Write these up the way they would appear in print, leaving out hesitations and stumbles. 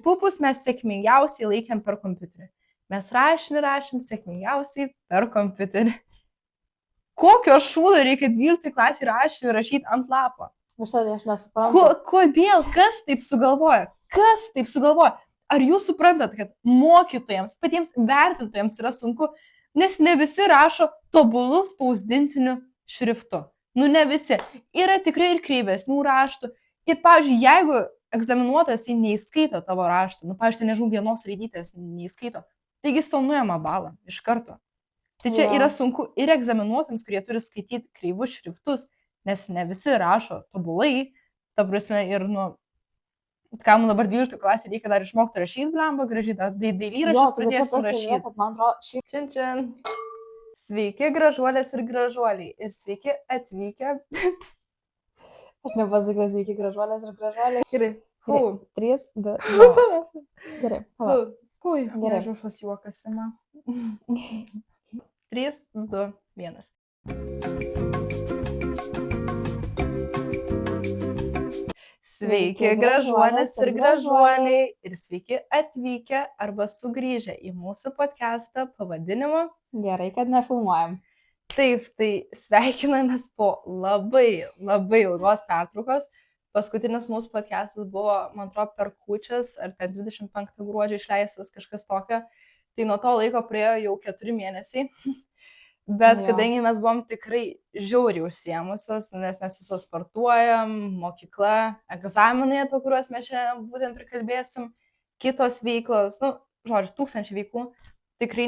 Pupus mes sėkmingiausiai laikėm per kompiuterį. Mes rašėm sėkmingiausiai per kompiuterį. Kokio šūdo reikia 12 klasį rašyti ant lapo? Aš nesuprantu. Kodėl? Kas taip sugalvoja? Ar jūs suprantat, kad mokytojams, patiems vertintojams yra sunku, nes ne visi rašo tobulų spausdintiniu šriftu. Nu ne visi. Yra tikrai ir kreivesnių raštų. Ir, pavyzdžiui, jeigu egzaminuotas jį neįskaito tavo raštą, nu, pavyzdžiui, nežinau, vienos raidytės neįskaito, taigi jis tau nuima balą iš karto. Tai čia yra sunku ir egzaminuotams, kurie turi skaityti kreivus šriftus, nes ne visi rašo tobulai, ta prasme, ir, nu, ką man dabar 12 klasė reikia dar išmokti rašyti, blemba, gražiai, dailyraščius pradėsim rašyti. Man atrodo, Čia. Sveiki, gražuolės ir gražuoliai. Ir sveiki atvykę. Aš nepasakiau, sveiki, gražuolės ir gražuoliai. Gerai. 3, 2, 1. Gerai. Ui, nežušos juokas, Sima. 3, 2, 1. Sveiki, gražuolės ir gražuoliai. Ir sveiki atvykę arba sugrįžę į mūsų podcastą pavadinimu. Gerai, kad nefilmuojam. Taip, tai sveikinamės po labai ilgos pertraukos. Paskutinis mūsų podcastas buvo, man atrodo, per kūčias, ar ten 25 gruodžio išleistas kažkas tokio. Tai nuo to laiko praėjo jau 4 mėnesiai. Bet kadangi mes buvom tikrai žiauriai užsiėmusios, nes mes visos sportuojam, mokykla, egzaminai, apie kuriuos mes šiandien būtent ir kalbėsim, kitos veiklos, nu, žodžiu, 1000 veiklų, tikrai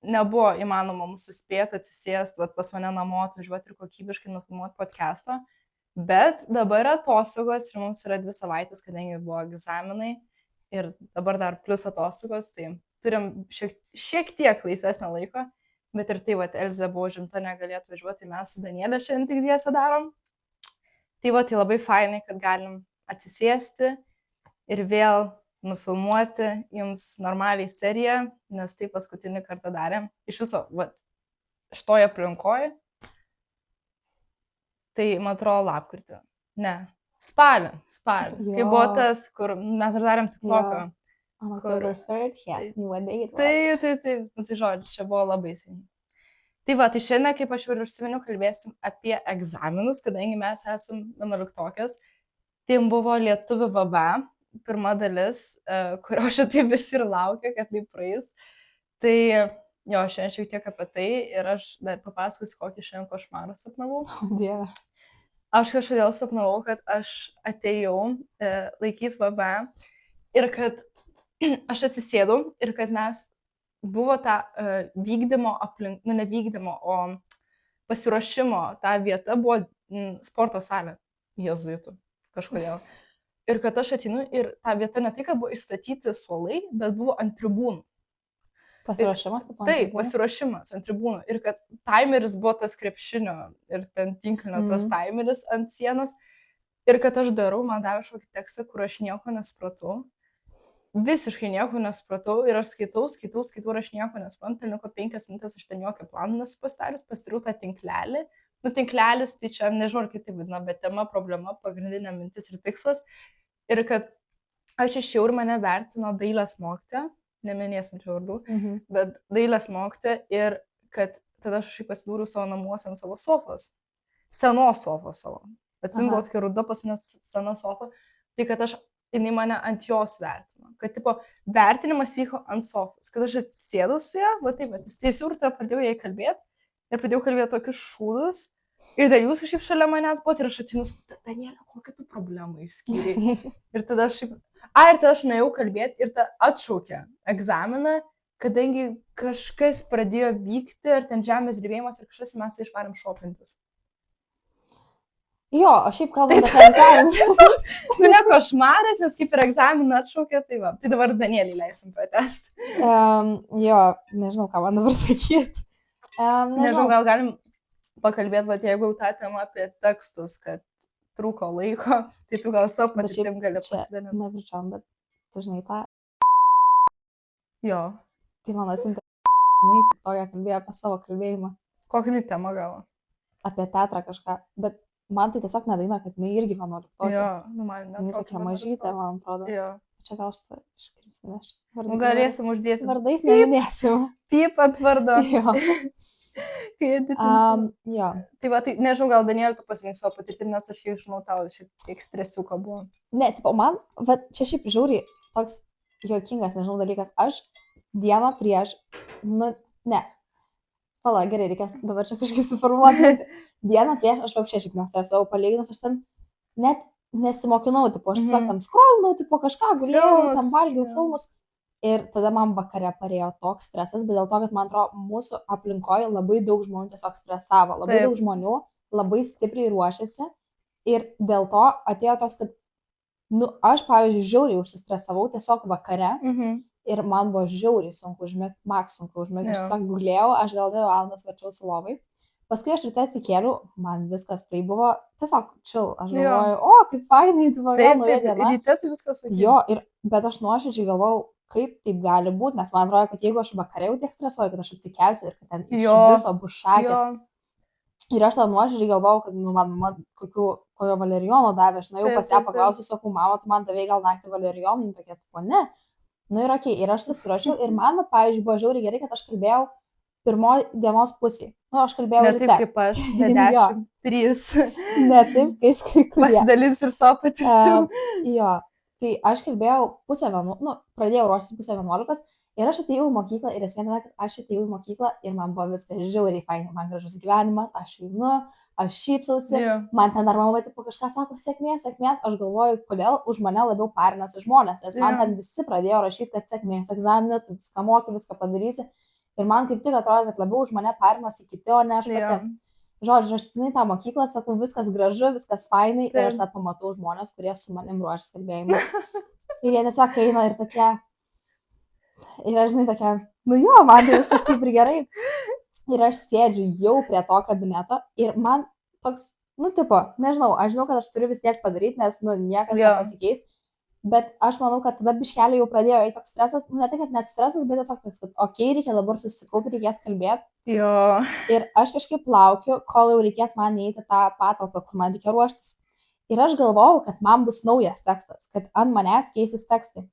nebuvo įmanoma mums suspėti atsisėsti pas mane namo, atvažiuoti ir kokybiškai nufilmuoti podcast'o. Bet dabar yra atostogos ir mums yra 2 savaitės, kadangi buvo egzaminai ir dabar dar plus atostogos, tai turim šiek tiek laisvesnio laiko. Bet ir tai, Elzė buvo užimta, negalėjo atvažiuoti, tai mes su Danielė šiandien tik dviese darom. Tai tai labai fainai, kad galim atsisėsti ir vėl nufilmuoti jums normaliai seriją, nes tai paskutinį kartą darėm. Iš viso, šitoje aplinkoje, tai man atrodo lapkritį. Ne, spalį. Kai buvo tas, kur mes dar darėm tik tokio. October 3rd, yes, new date. Taip. Tai žodžiu, čia buvo labai seniai. Tai tai šiandien, kaip aš jau ir užsiminiau, kalbėsim apie egzaminus, kadangi mes esam 11-okės. Tai buvo lietuvių VB, pirma dalis, kurio šitai visi ir laukia, kad tai praeis. Tai jo, šiandien šiek tiek apie tai ir aš dar papasakosiu, kokį šiandien košmarą sapnavau. Dieve. Aš kažkodėl sapnavau, kad aš atėjau laikyti VB ir kad aš atsisėdau ir kad mes buvo ta vykdymo aplink, nu ne vykdymo, o pasiruošimo ta vieta buvo sporto salė jėzuitų kažkodėl. Ir kad aš ateinu ir ta vieta ne tai, kad buvo įstatyti suolai, bet buvo ant tribūnų. Pasiruošimas? Taip, pasiruošimas ant tribūnų. Ir kad timeris buvo tas krepšinio ir ten tinklinio tas timeris ant sienos. Ir kad aš darau, man davė kažkokį tekstą, kur aš nieko nesupratau. Visiškai nieko nesupratau ir aš skaitau ir aš nieko nesuprantu, ir liko 5 minutės, aš ten jokio plano nesu pasidarius, pasidariau tą tinklelį. Nu, tinklelis, tai čia nežinau, kaip tai vadina, bet tema, problema, pagrindinė mintis ir tikslas. Ir kad aš išėjau ir mane vertino dailės mokytoja, neminėsim čia vardų, bet dailės mokytoja ir kad tada aš pasidūriau savo namuose ant savo sofos, senos sofos savo. Atsimenu, tokia ruda pas mane sena sofa, tai kad jinai mane ant jos vertino. Kad, tipo, vertinimas vyko ant sofos. Kad aš atsisėdau su ją, tiesiog ir tada pradėjau jai kalbėti. Ir pradėjau kalbėti tokius šūdus. Ir dar jūs kažkaip šalia manęs buvote ir aš atinu, Danielė, kokią tu problemą išskyrei. Ir tada aš nuėjau kalbėti ir tada atšaukė egzaminą, kadangi kažkas pradėjo vykti, ir ten žemės drebėjimas ir kažkas mes išvarėm šopintis. Jo, aš šiaip kalbant apie egzaminą. Nu, ne košmaras, nes kaip ir egzaminą atšaukė, tai va. Tai dabar Danielį leisim pratęsti. Jo, nežinau, ką man dabar sakyti. Nežinau, gal galim pakalbėti, jeigu tą temą apie tekstus, kad trūko laiko, tai tu gal savo patirtim gali pasidalinti. Nepričiom, bet tu žinai tą. Jo. Tai man atsiuntė, tokia kalbėjo apie savo kalbėjimą. Kokią tai temą gavo? Apie teatrą kažką, bet man tai tiesiog nedaina, kad jinai irgi 11. Jo, nu man Jinai netrodo. tokia mažytė, man atrodo. Jo. Čia gal aš tą iškrimsim aš. Nu, galėsim uždėti. Vardais neminėsim. Taip ant vardo. Jo. Kai editinsim. Jo. Tai va, tai nežinau, gal Danielė tu pasirink savo patirtimį, nes aš jau išmanau tau šiek tiek stresiuko buvo. Ne, tipo, man, va, čia šiaip žiūri toks juokingas, nežinau, dalykas. Aš dieną prieš, nu, ne. Pala, gerai, reikės dabar čia kažkaip suformuoti. Dieną prieš aš vapšė šiaip nestresavau, palyginus, aš ten net nesimokinau, tipo, aš tiesiog ten scrollinau, tipo, kažką gulėjau, ten valgiau filmus. Ir tada man vakare parėjo toks stresas, bet dėl to, kad man atrodo, mūsų aplinkoje labai daug žmonių tiesiog stresavo, labai daug žmonių labai stipriai ruošiasi ir dėl to atėjo toks, kad, nu, aš, pavyzdžiui, žiauriai užsistresavau tiesiog vakare ir man buvo žiauriai sunku užmigti, maks sunku užmigti, aš tiesiog gulėjau, aš gal 2 valandas varčiausi lovai. Paskui aš ryte atsikėliau, man viskas tai buvo tiesiog chill, aš galvoju, o, kaip fainai, tu vėl nauja diena. Ryte tai viskas ok. Jo, bet aš nuoširdžiai galvojau, kaip taip gali būti, nes man atrodo, kad jeigu aš vakare jau tiek stresuoju, kad aš atsikelsiu ir kad ten iš viso bus šakės. Ir aš tą nuoširdžiai galvojau, kad nu, man kokio valerijono davė, aš jau pas ją paklausiu, sakau, mama, tu man davė gal naktį valerijoną, tokia, tipo, ne. Nu ir okei, ir aš susirašiau ir man, pavyzdžiui, buvo žiauriai gerai, kad aš kalbėjau pirmoji dienos pusė. Nu, aš kalbėjau ryte. Ne taip kaip aš, be 10-3. Ne taip kaip kai kurie. Pasidalinsiu ir savo patirtimi. Jo, tai aš kalbėjau pradėjau ruoštis 10:30 ir aš atėjau į mokyklą ir esmė, kad aš atėjau į mokyklą ir man buvo viskas žiauriai fainai, man gražus gyvenimas, aš einu, aš šypsausi, man ten dar mama tipo kažką sako, sėkmės, aš galvoju, kodėl už mane labiau parinasi žmonės, nes man ten visi pradėjo rašyti, kad sėkmės egzaminė, tu viską moki, viską padarysi. Ir man kaip tik atrodo, kad labiau už mane parimasi kiti, o ne aš pati. Žodžiu, aš ateinu į tą mokyklą, sakau, viskas gražu, viskas fainai ir aš tą pamatau žmonės, kurie su manim ruošis kalbėjimą. Ir jie tiesiog eina ir tokie, ir aš žinai tokia, nu jo, man tai viskas kaip ir gerai. Ir aš sėdžiu jau prie to kabineto ir man toks, nu tipo, nežinau, aš žinau, kad aš turiu vis tiek padaryti, nes, nu, niekas nepasikeis. Bet aš manau, kad tada biškelį jau pradėjo į toks stresas, nu ne tai, kad net stresas, bet tiesiog toks, kad okei, reikia dabar susikaupti, reikės kalbėti. Jo. Ir aš kažkaip laukiu, kol jau reikės man įeiti tą patalpą, kur man reikia ruoštis. Ir aš galvojau, kad man bus naujas tekstas, kad ant manęs keisis tekstai.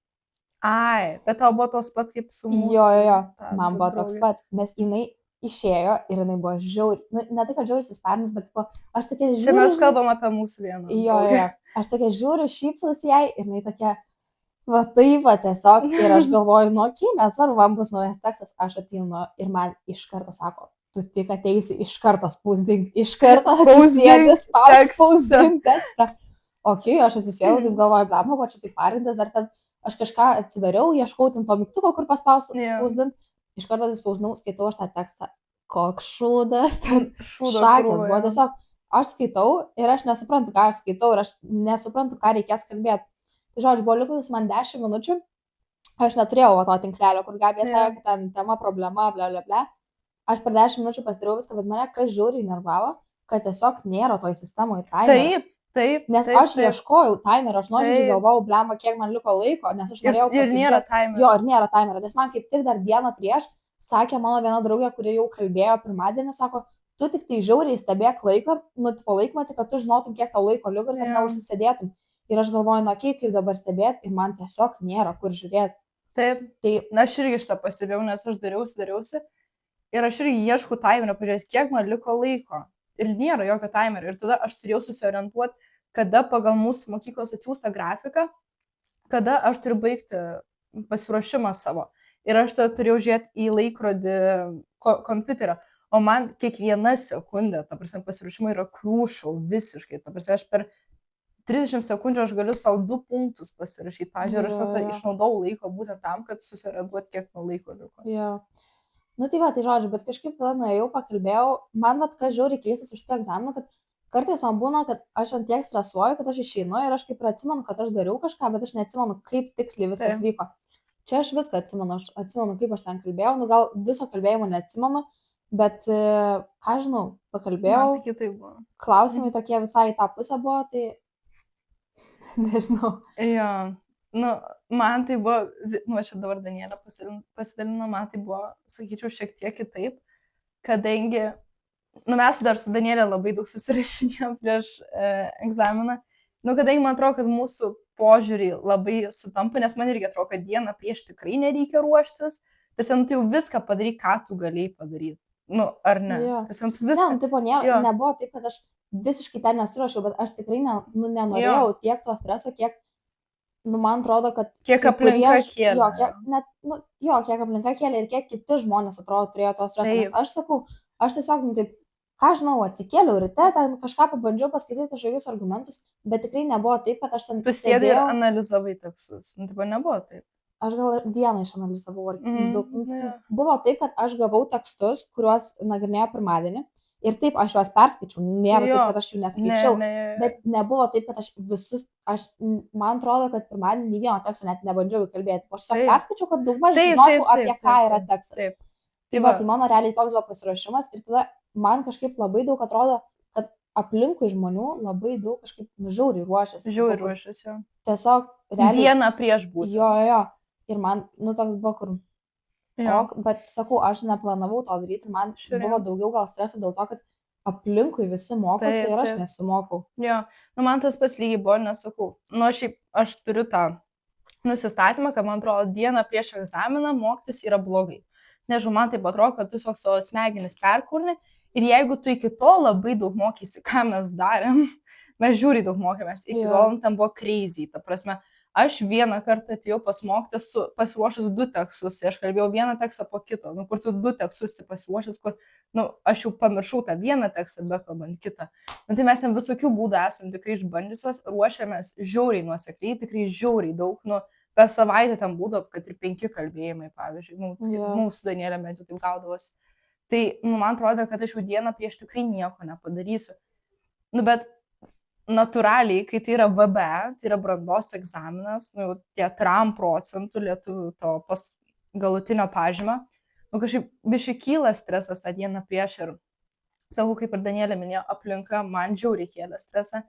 Ai, bet tau buvo tos pat kaip su mūsų. Jo, man buvo toks pats, nes jinai išėjo ir jinai buvo žiauri, nu, ne tai, kad žiauris įsparnis, bet aš tokia žiūriu. Čia mes kalbam apie mūsų vieną. Jo, aš tokia žiūriu, šypsausi jai ir jinai tokia, va taip, va tiesiog, ir aš galvoju, nu, okei, nesvarbu, man bus naujas tekstas, aš ateinu ir man iš karto sako, tu tik ateisi, iš karto spausdink, iš karto spausdink tekstą. Okei, aš atsisėdau, taip galvoju, blama, ko čia taip parintas, dar ten aš kažką atsidariau, ieškau ten to mygtuko, kur paspausti, spausdint. Iš karto atsispausdinau, skaitau aš tą tekstą. Koks šūdas, ten šakės buvo. Tiesiog aš skaitau ir aš nesuprantu, ką aš skaitau ir aš nesuprantu, ką reikės kalbėti. Tai žodžiu, buvo likusis man 10 minučių. Aš neturėjau to tinklelio, kur Gabija sakė, kad ten tema, problema, bla, bla, bla. Aš per 10 minučių pasidariau viską, bet mane kas žiauriai nervavo, kad tiesiog nėra toj sistemoje timerio. Taip. Nes aš ieškojau timerio, aš nuoširdžiai galvojau, blemba, kiek man liko laiko, nes aš norėjau ir nėra timerio. Jo, ir nėra timerio, nes man kaip tik dar dieną prieš sakė mano viena draugė, kuri jau kalbėjo pirmadienį, sako, tu tik tai žiauriai stebėk laiką, nu, tipo laikmatį, kad tu žinotum, kiek tau laiko liko ir kad neužsisėdėtum. Ir aš galvoju, nu, kaip dabar stebėti, ir man tiesiog nėra kur žiūrėti. Taip, na, aš irgi šitą pastebėjau, nes aš dariausi. Ir aš irgi ieškau timerio, pažiūrėti, kiek man liko laiko. Ir nėra jokio timerio. Ir tada aš turėjau susiorientuoti, kada pagal mūsų mokyklos atsiųstą grafiką, kada aš turiu baigti pasiruošimą savo. Ir aš tada turėjau žiūrėti į laikrodį kompiuterio. O man kiekviena sekundė, ta prasme, pasiruošimai yra crucial visiškai. Ta prasme, aš per 30 sekundžių aš galiu savo 2 punktus pasirašyti. Pavyzdžiui, aš tada išnaudau laiko būtent tam, kad susiorientuoti, kiek nuo laiko liko. Jo. Nu tai va, tai žodžiu, bet kažkaip tada nuėjau, pakalbėjau, man vat kas žiauriai keistas už šitą egzaminą, kad kartais man būna, kad aš ant tiek stresuoju, kad aš išeinu ir aš kaip ir atsimenu, kad aš dariau kažką, bet aš neatsimenu, kaip tiksliai viskas vyko. Čia aš viską atsimenu, aš atsimenu, kaip aš ten kalbėjau, nu gal viso kalbėjimo neatsimenu, bet ką žinau, pakalbėjau, klausimai tokie visai į tą pusę buvo, tai nežinau. Jo. Nu, man tai buvo, nu, čia dabar Danielė pasidalino, man tai buvo, sakyčiau, šiek tiek kitaip, kadangi Nu, mes dar su Danielė labai daug susirašinėjom prieš egzaminą. Nu, kadangi man atrodo, kad mūsų požiūriai labai sutampa, nes man irgi atrodo, kad dieną prieš tikrai nereikia ruoštis. Tiesiog tu jau viską padarai, ką tu galėjai padaryti. Nu, ar ne? Jo. Tiesiog tu Ne, viską. nu, tipo, Jo. nebuvo taip, kad aš visiškai ten nesiruošiau, bet aš tikrai nenorėjau tiek to streso, kiek, nu, man atrodo, kad... Kiek kai aplinka kurie kėlė. Jo, kiek, net, nu, jo, kiek aplinka kėlė ir kiek kiti žmonės, atrodo, turėjo to streso. Nes Taip. aš sakau, aš tiesiog, nu, taip, ką žinau, atsikėliau ryte, ten kažką pabandžiau paskaityti kažkokius argumentus, bet tikrai nebuvo taip, kad aš ten Tu sėdai ir sėdėjau. analizavai tekstus. Nu, tipo, nebuvo taip. Aš gal vieną išanalizavau, ar daug. jo. Buvo taip, kad aš gavau tekstus, kuriuos nagrinėjo pirmadienį. Ir taip, aš juos perskaičiau. Nėra Jo. taip, kad aš jų neskaičiau. Ne. Bet nebuvo taip, kad aš visus, man atrodo, kad pirmadienį nei vieno teksto net nebandžiau įkalbėti. Aš tiesiog Taip. perskaičiau, kad daugmaž Taip, žinočiau, taip, apie taip, ką taip, yra taip. tekstas. Taip. Tai mano realiai toks buvo pasiruošimas. Ir tada man kažkaip labai daug atrodo, kad aplinkui žmonių labai daug kažkaip žiauriai ruošiasi. Žiauriai ruošiasi, jo. Tiesiog realiai. Dieną prieš būti. Jo. Ir man, nu, toks buvo, kur... Jo. Bet sakau, aš neplanavau to daryti ir man buvo daugiau gal streso dėl to, kad aplinkui visi mokosi ir aš nesimokau. Jo, nu man tas pats lygiai buvo, nesakau. Nu, šiaip aš turiu tą nusistatymą, kad man atrodo, dieną prieš egzaminą mokytis yra blogai. Nežinau, man taip atrodo, kad tu savo smegenis perkurni ir jeigu tu iki to labai daug mokysi, ką mes darėm, mes žiūri daug mokėmės, iki tol ten buvo crazy, ta prasme. Aš vieną kartą atėjau pas mokytis pasiruošęs 2 tekstus, aš kalbėjau vieną tekstą po kito, nu, kur tu 2 tekstus pasiruošęs, kur, nu, aš jau pamiršau tą vieną tekstą, bekalbant kitą. Nu, tai mes ten visokių būdų esam tikrai išbandžiusios, ruošiamės žiauriai nuosekliai, tikrai žiauriai daug, nu, per savaitę ten būdavo, kad ir 5 kalbėjimai, pavyzdžiui, nu, mūsų Danielė bent jau taip gaudavosi. Tai, nu, man atrodo, kad aš jau dieną prieš tikrai nieko nepadarysiu. Nu, bet natūraliai, kai tai yra VB, tai yra brandos egzaminas, nu, tie 3% lietuvių to galutinio pažymą, nu, kažkaip biškai kyla stresas tą dieną prieš ir, sakau, kaip ir Danielė minėjo, aplinka man žiauriai kėlė stresą,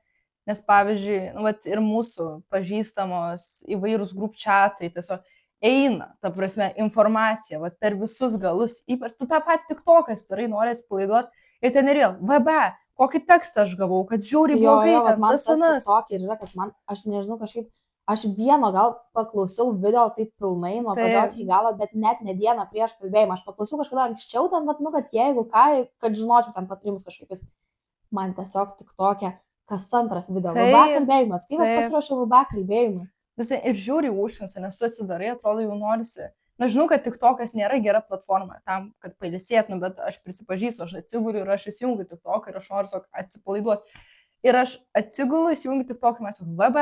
nes, pavyzdžiui, nu, vat, ir mūsų pažįstamos įvairūs grupčiatai tiesiog eina, ta prasme, informacija, vat, per visus galus, ypač tu tą patį tiktokas tarai nori atsipalaiduoti ir ten ir vėl, VB, kokį tekstą aš gavau, kad žiauriai blogai, kad man tas anas. Tokį ir yra, kad man, aš nežinau, kažkaip, aš vieno gal paklausiau video taip pilnai nuo pradžios iki galo, bet net ne dieną prieš kalbėjimą. Aš paklausiau kažkada anksčiau, ten, nu, kad jeigu ką, kad žinočiau ten patarimus kažkokius. Man tiesiog tik tokia, kas antras video. VB kalbėjimas, kaip aš pasiruošiau VB kalbėjimui. Ir žiūri užsienį, nes tu atsidarai, atrodo, jau norisi. Na, žinau, kad TikTokas nėra gera platforma tam, kad pailsėtum, bet aš prisipažįstu, aš atsiguliu ir aš įsijungiu TikToką ir aš noriu atsipalaiduoti. Ir aš atsigulu, įsijungiu TikToką, mes VB,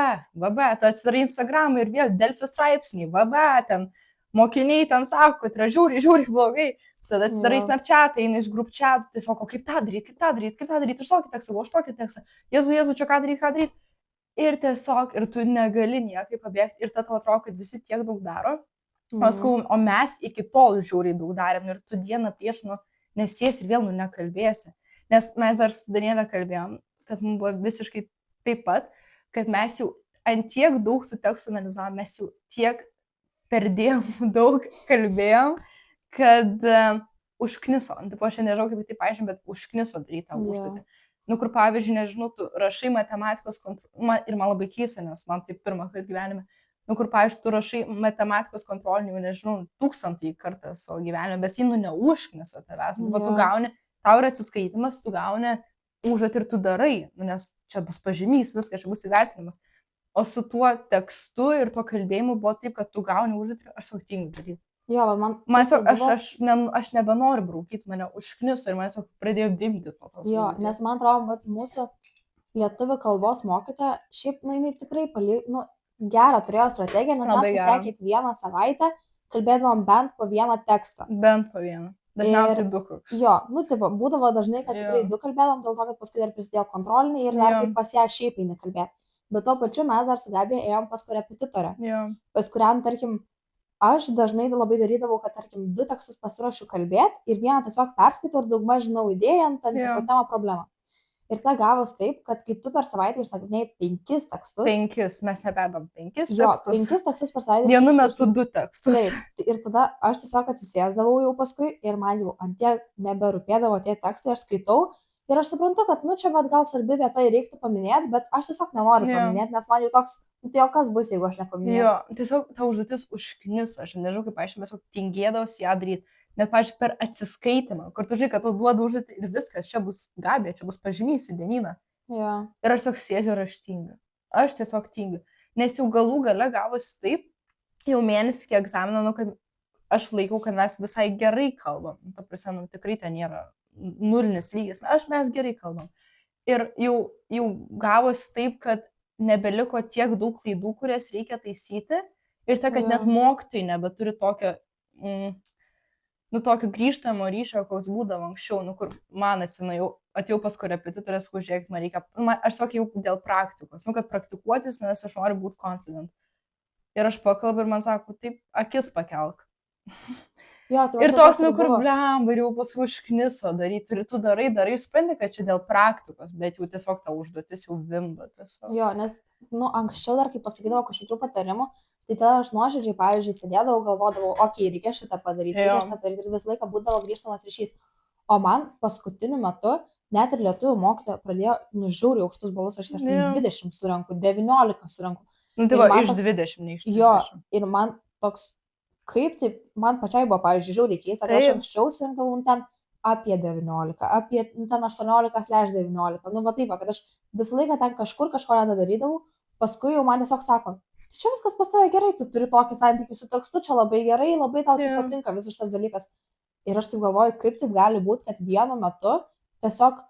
tai atsidarai Instagramą ir vėl Delfi straipsniai, VB, ten mokiniai ten sako, kad yra žiūri blogai. Tada atsidarai Snapchatą, eina iš grupčiatų, tiesiog, kaip tą daryti, aš tokį tekstą, aš tokį tekstą, Jėzu, čia ką daryti. Ir tiesiog, ir tu negali niekaip pabėgti ir tada atrodo, kad visi tiek daug daro. O mes iki tol žiūriai daug darėm ir tu dieną prieš, nu, nesies ir vėl, nu, nekalbėsi. Nes mes dar su Danielė kalbėjom, kad mums buvo visiškai taip pat, kad mes jau ant tiek daug tų tekstų analizavom, mes jau tiek perdėjom daug kalbėjom, kad užkniso. Taip, aš nežinau, kaip tai paaiškinti, bet užkniso daryti tą užduotį. Nu, kur, pavyzdžiui, nežinau, tu rašai matematikos kontrolį, ir man labai keista, nes man tai pirmą kartą gyvenime. Nu, kur, pavyzdžiui, tu rašai matematikos kontrolinių, nežinau, 1000 kartą savo gyvenime, bet jį, nu, neužkniso tavęs. Nu, tu gauni, tau yra atsiskaitimas, tu gauni užduotį ir tu darai, nu, nes čia bus pažymys, viskas, čia bus įvertinimas. O su tuo tekstu ir tuo kalbėjimu buvo taip, kad tu gauni užduotį ir aš savo tingiu daryti. Jo, man aš nebenoriu braukyti, mane užkniso ir mane pradėjo vimti nuo tos. Jo, nes man atrodo, mūsų lietuvių kalbos mokytoja, šiaip, nu, jinai tikrai gerą turėjo strategiją, nes mes tiesiog kiekvieną savaitę kalbėdavom bent po vieną tekstą. Bent po vieną. Dažniausiai 2 kokius. Jo, nu, taip, būdavo dažnai, kad tikrai 2 kalbėdavom, dėl to, kad paskui dar prisidėjo kontroliniai ir dar kaip pas ją šiaip eini kalbėti. Bet tuo pačiu mes dar su Gabija ėjom pas korepetitorę. Pas kuriam, tarkim, aš dažnai labai darydavau, kad, tarkim, 2 tekstus pasiruošiu kalbėti ir vieną tiesiog perskaitau ir daugmaž žinau idėją, ten temą problemą. Ir ta gavos taip, kad kai tu per savaitę išnagrinėjai 5 tekstus, 5, mes neperdom 5 jo, tekstus. 5 tekstus per savaitę. Vienu metu 2 tekstus. Taip, ir tada aš tiesiog atsisėsdavau jau paskui ir man jau antie neberūpėdavo tie tekstai, aš skaitau ir aš suprantu, kad, čia bet gal svarbi vieta ir reiktų paminėti, bet aš tiesiog nenoriu paminėti, nes man jau toks, tai o kas bus, jeigu aš nepaminėsiu. Jo, tiesiog ta užduotis užknis, aš nežinau, kaip aiškiai, tiesiog tingėdavausi ją daryti. Net, pavyzdžiui, per atsiskaitimą, kur tu žinai, kad tu duodu užduotį ir viskas, čia bus Gabija, čia bus pažymys į dienyną. Jo. Ir aš tiesiog sėdžiu ir aš tingiu. Aš tiesiog tingiu. Nes jau galų gale gavosi taip, jau mėnesį iki egzamino, kad aš laikau, kad mes visai gerai kalbam. Ta prasme, tikrai ten nėra nulinis lygis. Mes gerai kalbam. Ir jau gavosi taip, kad nebeliko tiek daug klaidų, kurias reikia taisyti. Ir tai, kad net mokytojai nebeturi tokio, tokio grįžtamo ryšio, koks būdavo anksčiau, kur man atsimenu, atėjau pas korepetitorės, žiūrėkit, man reikia, aš sakiau jau dėl praktikos, kad praktikuotis, nes aš noriu būti confident. Ir aš pakalbu ir man sako, taip, akis pakelk. Jo, ir toks, kur blemba, ir jau paskui užkniso daryti, ir tu darai, supranti, kad čia dėl praktikos, bet jau tiesiog ta užduotis jau vimba. Tiesiog. Jo, nes, anksčiau dar, kai pasakydavo kažkokių patarimų, tai tada aš nuoširdžiai, pavyzdžiui, sėdėdavau, galvodavau, okei, reikia šitą padaryti, ir visą laiką būdavo grįžtamas ryšys. O man paskutiniu metu, net ir lietuvių mokytoja pradėjo žiauriai aukštus balus, aš 20 surenku, 19 surenku. Tai va, iš 20, ne iš 30. Jo, ir man toks, kaip taip, man pačiai buvo, pavyzdžiui, žiauriai keista, kad aš anksčiau surinkdavau ten apie 19, apie ten 18/19, va taip, kad aš visą laiką ten kažko nedarydavau, paskui jau man tiesiog sako, tai čia viskas pas tave gerai, tu turi tokį santykį su tekstu, čia labai gerai, labai tau tai patinka visas šitas dalykas. Ir aš taip galvoju, kaip taip gali būti, kad vienu metu tiesiog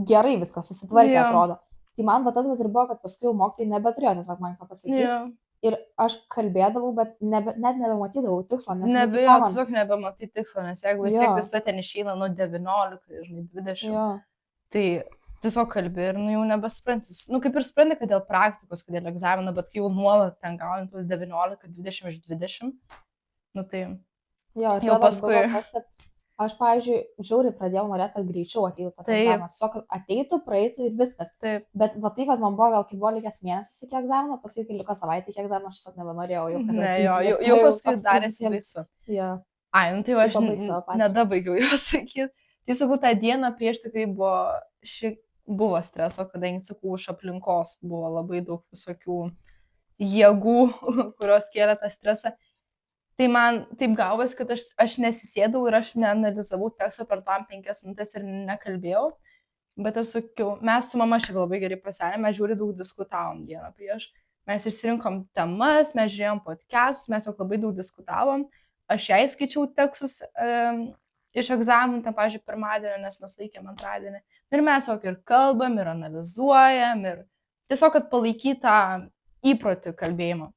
gerai viskas susitvarkė, atrodo. Tai man tas ir buvo, kad paskui jau mokytojai nebeturėjo tiesiog man ką pasakyti. Ir aš kalbėdavau, bet net nebematydavau tikslo. Tiesiog nebematai tikslo, nes jeigu vis tiek visą ten išeina nuo 19, 20, tai tiesiog kalbi ir jau nebespranti. Kaip ir spranti, kad dėl praktikos, kad dėl egzamino, bet kai jau nuolat ten gauni tuos 19, 20 iš 20, tai jau paskui. Aš, pavyzdžiui, žiauriai pradėjau norėti, kad greičiau ateitų tas egzaminas. Tiesiog ateitų, praeitų ir viskas. Taip. Bet taip, man buvo gal, kai buvo likęs mėnesis iki egzamino, paskui kai liko savaitė iki egzamino, aš tiesiog nebenorėjau. Jau paskui darėsi baisu. Jo. Ai, tai aš nedabaigiau jau sakyti. Tai sakau, tą dieną prieš tikrai buvo streso, kadangi, sakau, iš aplinkos buvo labai daug visokių jėgų, kurios kėlė tą stresą. Tai man taip gavosi, kad aš nesisėdau ir aš neanalizavau teksto per tam 5 minutės ir nekalbėjau. Bet aš sakiau, mes su mama šiaip labai gerai pasidarėm, mes žiūri daug diskutavom dieną prieš. Mes išsirinkom temas, mes žiūrėjom podcastus, mes jau labai daug diskutavom. Aš jai skaičiau tekstus iš egzaminų, ten, pavyzdžiui, pirmadienį, nes mes laikėm antradienį. Ir mes jau ir kalbam, ir analizuojam, ir tiesiog, kad palaikytą įprotį kalbėjimo.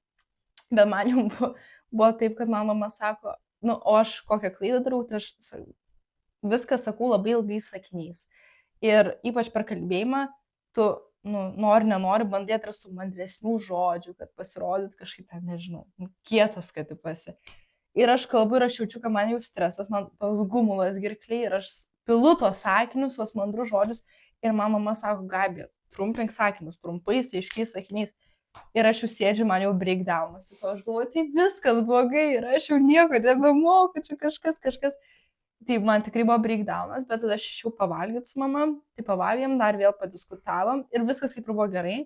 Bet man jau buvo taip, kad mama sako, o aš kokią klaidą darau, tai aš viską sakau labai ilgais sakiniais. Ir ypač per kalbėjimą, tu nenori bandyti rasti mandresnių žodžių, kad pasirodyt kažkaip ten, nežinau, kietas, kad tu pasi. Ir aš kalbu ir aš jaučiu, kad man jau stresas, man tos gumulas girkliai ir aš pilu tos sakinius, tos mandrus žodžius. Ir mama sako, Gabija, trumpink sakinius, trumpais, aiškiais sakiniais. Ir aš jau sėdžiu, man jau breakdownas. Tiesiog aš galvoju, tai viskas blogai ir aš jau nieko nebemoku, čia kažkas. Tai man tikrai buvo breakdownas, bet tada aš išėjau pavalgyti su mama, tai pavalgėm, dar vėl padiskutavom ir viskas kaip ir buvo gerai.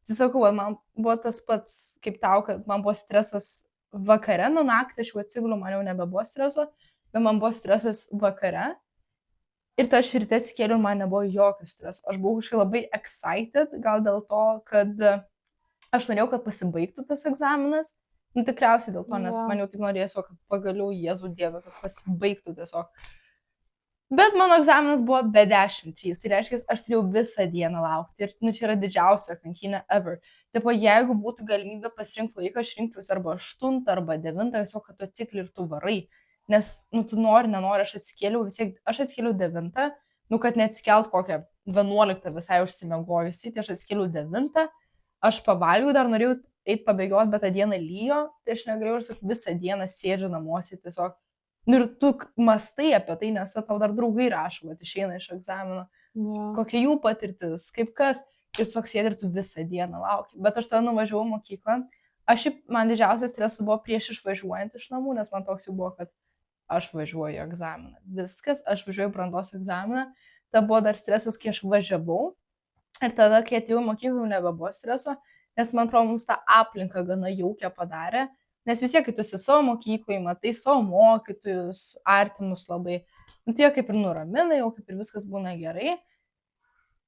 Tai sakau, man buvo tas pats kaip tau, kad man buvo stresas vakare, naktį aš jau atsiguliu, man jau nebebuvo streso, bet man buvo stresas vakare. Ir tai aš ryte atsikėliau ir man nebuvo jokio streso. Aš buvau kažkaip labai excited, gal dėl to, kad aš norėjau, kad pasibaigtų tas egzaminas. Tikriausiai dėl to, nes man jau taip norėjau, kad pagaliau Jėzų Dievą, kad pasibaigtų tiesiog. Bet mano egzaminas buvo be 10:03. Tai reiškia, aš turėjau visą dieną laukti. Ir čia yra didžiausia kankinė ever. Taip, jeigu būtų galimybė pasirinkti laiką, aš rinkčiausi arba 8, arba 9, tiesiog, kad tu atsikli ir tu varai. Nes, tu nenori, aš atsikėliau 9, kad neatsikelt kokią 11 visai užsimiegojusi, tai aš atsikėliau 9. Aš pavalgiau, dar norėjau eiti pabėgioti, bet tą dieną lyjo, tai aš negalėjau ir visą dieną sėdžiu namuose tiesiog. Ir tu mastai apie tai, nes tau dar draugai rašo, bet išeina iš egzamino. kokia jų patirtis, kaip kas. Ir tiesiog sėdi ir tu visą dieną lauki. Bet aš tada nuvažiavau į mokyklą. Man didžiausias stresas buvo prieš išvažiuojant iš namų, nes man toks jau buvo, kad aš važiuoju į egzaminą. Viskas, aš važiuoju į brandos egzaminą. Tada buvo dar stresas, kai aš važiavau. Ir tada, kai atėjau į mokyklą, jau nebebuvo streso, nes man atrodo, mums tą aplinką gana jaukia padarė. Nes vis tiek, kai tu esi savo mokyklai, matai savo mokytojus, artimus labai, tie kaip ir nuramina, jau kaip ir viskas būna gerai.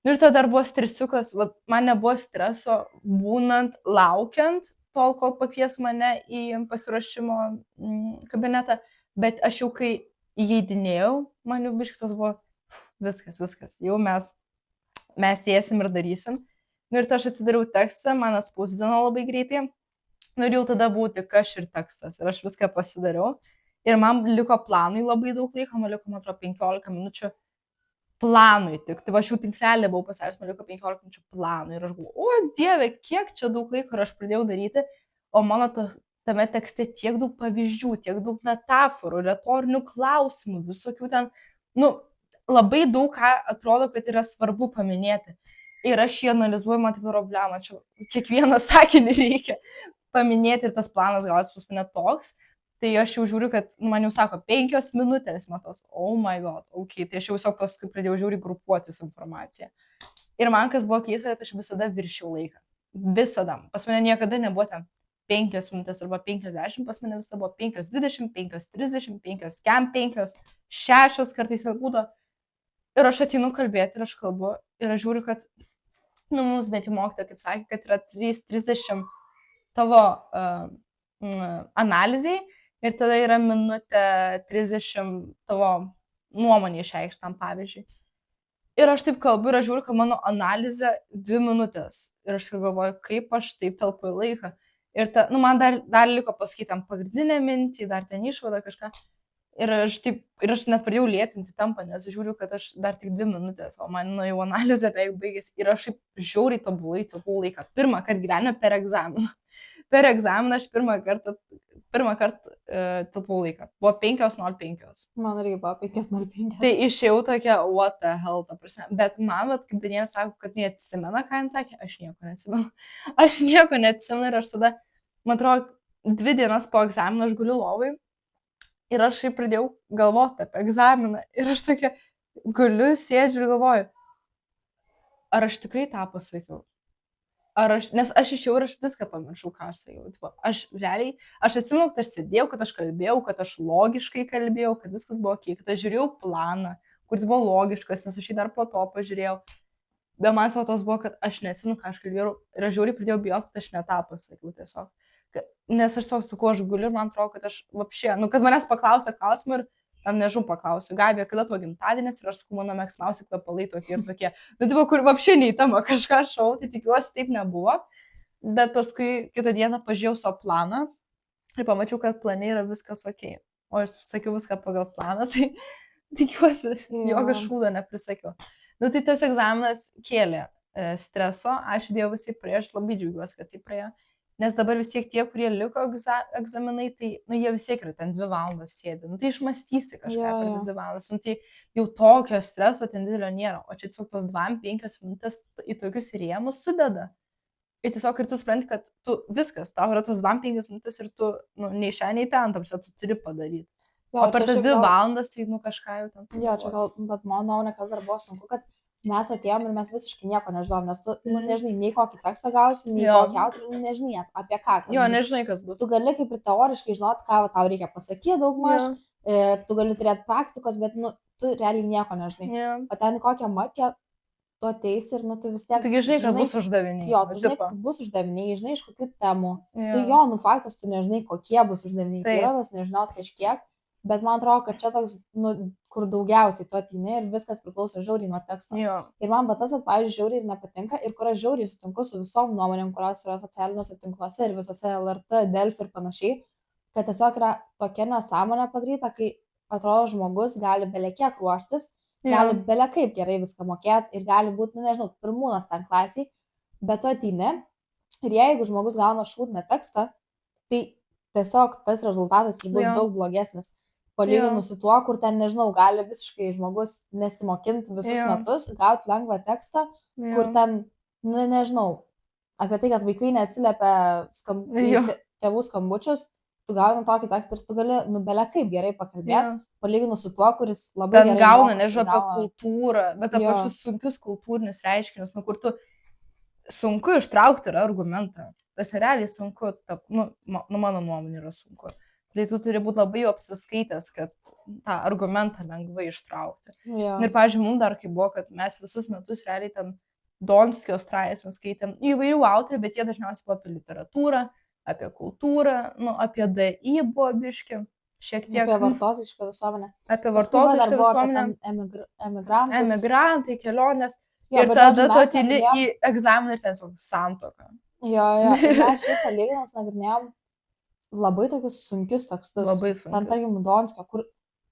Ir tada dar buvo stresiukas, man nebuvo streso būnant, laukiant, tol, kol pakvies mane į pasiruošimo kabinetą, bet aš jau kai įeidinėjau, man jau biškitas buvo viskas, jau mes sėsim ir darysim. Ir aš atsidariau tekstą, man atspausdino labai greitai. Ir jau tada buvo tik aš ir tekstas. Ir aš viską pasidariau. Ir man liko planui labai daug laiko, man liko, man atrodo, 15 minučių planui tik. Tai aš jau tinklelį buvau pasakęs, man liko 15 minučių planui. Ir aš buvau, o Dieve, kiek čia daug laiko ir aš pradėjau daryti. O mano tame tekste tiek daug pavyzdžių, tiek daug metaforų, retorinių klausimų, visokių ten, labai daug ką atrodo, kad yra svarbu paminėti. Ir aš jį analizuoju, man tai problema, čia kiekvieną sakinį reikia paminėti ir tas planas gausi pas mane toks. Tai aš jau žiūriu, kad man jau sako 5 minutės, matos, oh my god, ok, tai aš jau paskui pradėjau žiūri grupuotis informaciją. Ir man kas buvo keista, kad aš visada viršiau laiką. Visada. Pas mane niekada nebuvo ten 5 minutės arba 50, pas mane visada buvo 5:20, 5:30, 5:05, 6 kartais būdavo. Ir aš ateinu kalbėti ir aš kalbu ir aš žiūriu, kad, mums bent jau mokytoja, kaip sakė, kad yra 3:30 tavo analizai ir tada yra 1:30 tavo nuomonė išreikštam pavyzdžiui. Ir aš taip kalbu ir aš žiūriu, kad mano analizė 2 minutės. Ir aš galvoju, kaip aš taip telpu į laiką. Ir man dar liko pasakyti tam pagrindinę mintį, dar ten išvadą kažką. Ir aš net pradėjau lėtinti tempą, nes žiūriu, kad aš dar tik 2 minutės, o man jau analizė beveik baigėsi. Ir aš žiauriai tobulai taupau laiką. Pirmą kartą gyvenime per egzaminą. Per egzaminą aš pirmą kartą taupau laiką. Buvo 5:05. Man irgi buvo 5:05. Tai išėjau tokia, what the hell, ta prasme. Bet man, kaip Danielė sako, kad neatsimena, ką jis sakė, aš nieko neatsimenu. Aš nieko neatsimenu ir aš tada, man atrodo, 2 dienas po egzamino aš guliu lovai. Ir aš šiaip pradėjau galvoti apie egzaminą. Ir aš tokia, guliu, sėdžiu ir galvoju, ar aš tikrai tą pasakiau? Nes aš išėjau ir aš viską pamiršau, ką aš sakiau. Aš atsimenu, kad aš sėdėjau, kad aš kalbėjau, kad aš logiškai kalbėjau, kad viskas buvo ok, kad aš žiūrėjau planą, kuris buvo logiškas, nes aš jį dar po to pažiūrėjau. Bet man savo tos buvo, kad aš neatsimenu, ką aš kalbėjau. Ir aš žiūriai pradėjau bijoti, kad aš ne tą pasakiau tiesiog. Nes aš savo sakau, aš guliu ir man atrodo, kad aš vapšė, kad manęs paklausė klausimą ir, nežinau, paklausė, Gabija, kada tavo gimtadienis ir aš sakau, mano mėgstamiausi kvepalai tokie ir tokie. Tai kur vapšė neįtama kažką šau, tai tikiuosi taip nebuvo. Bet paskui kitą dieną pažiūrėjau savo planą ir pamačiau, kad plane yra viskas ok. O aš sakiau viską pagal planą, tai tikiuosi, jokio šūdo neprisakiau. Tai tas egzaminas kėlė streso, ačiū Dievui, jisai praėjo, aš labai džiaugiuosi, kad jisai praėjo. Nes dabar vis tiek tie, kurie liko egzaminai, tai jie vis tiek yra ten 2 valandos sėdi. Tai išmastysi kažką per 2 valandas. Tai jau tokio streso ten didelio nėra. O čia tiesiog tos 2-5 minutės į tokius rėmus sudeda. Ir tiesiog ir tu supranti, kad tu viskas, tau yra tos 2-5 minutės ir tu nei šią, nei ten, tamsi, tu turi padaryti. O per tas 2 valandas, tai kažką jau ten. Jo, čia gal, bet mano nuomonė, kas dar buvo sunku, kad mes atėjom ir mes visiškai nieko nežinom, nes tu nežinai, nei kokį tekstą gausi, nei kokį autorių, nežinai apie ką. Jo, nežinai, kas bus. Tu gali kaip ir teoriškai žinot, ką tau reikia pasakyti daugmaž, tu gali turėti praktikos, bet tu realiai nieko nežinai. O ten kokią matkę tu ateisi ir tu vis tiek... Tu žinai, kad bus uždaviniai. Jo, tu žinai, kad bus uždaviniai, žinai, iš kokių temų. Tu faktas, tu nežinai, kokie bus uždaviniai. Tai yra tos nežinios kažkiek. Bet man atrodo, kad čia toks, kur daugiausiai tu ateini ir viskas priklauso žiauriai nuo teksto. Ir man tas, pavyzdžiui, žiauriai ir nepatinka ir kur aš žiauriai sutinku su visom nuomonėm, kurios yra socialiniuose tinkluose ir visose LRT, Delfi ir panašiai, kad tiesiog yra tokia nesąmonė padaryta, kai atrodo žmogus gali belekiek ruoštis, gali belekaip gerai viską mokėti ir gali būti, nežinau, pirmūnas ten klasiai, bet tu ateini ir jeigu žmogus gauna šūdną tekstą, tai tiesiog tas rezultatas bus daug blogesnis. palyginus su tuo, kur ten, nežinau, gali visiškai žmogus nesimokinti visus Jo. metus, gauti lengvą tekstą, kur Jo. ten, nu, nežinau, apie tai, kad vaikai neatsiliepia į Jo. tėvų skambučius, tu gauni tokį tekstą ir tu gali, nu, belia kaip gerai pakalbėti, Jo. palyginus su tuo, kuris labai Ten gerai gauna, mokosi, nežinau, apie kultūrą, bet apie Jo. kažkokius sunkius kultūrinius reiškinius, nu, kur tu sunku ištraukti yra argumentą. Tas realiai sunku, nu, mano nuomonė yra sunku. Tai tu turi būti labai apsiskaitęs, kad tą argumentą lengvai ištraukti. Jo. Ir, pavyzdžiui, mums dar kaip buvo, kad mes visus metus realiai ten Donskio straipsnius skaitėm įvairių autorių, bet jie dažniausiai buvo apie literatūrą, apie kultūrą, nu, apie DI buvo biški, šiek tiek. Apie vartotojišką visuomenę. Apie vartotojišką visuomenę. Emigrantus. Emigrantai, kelionės. Jo, Ir bet tada žodžiu, tu mes atini nagrinėjom- į egzaminą ir ten santuoką. Jo, jo. Ir mes šiaip palyginus nagrinėjom labai tokius sunkius tekstus. Labai Ten, sunku. tarkim, Donskio, kur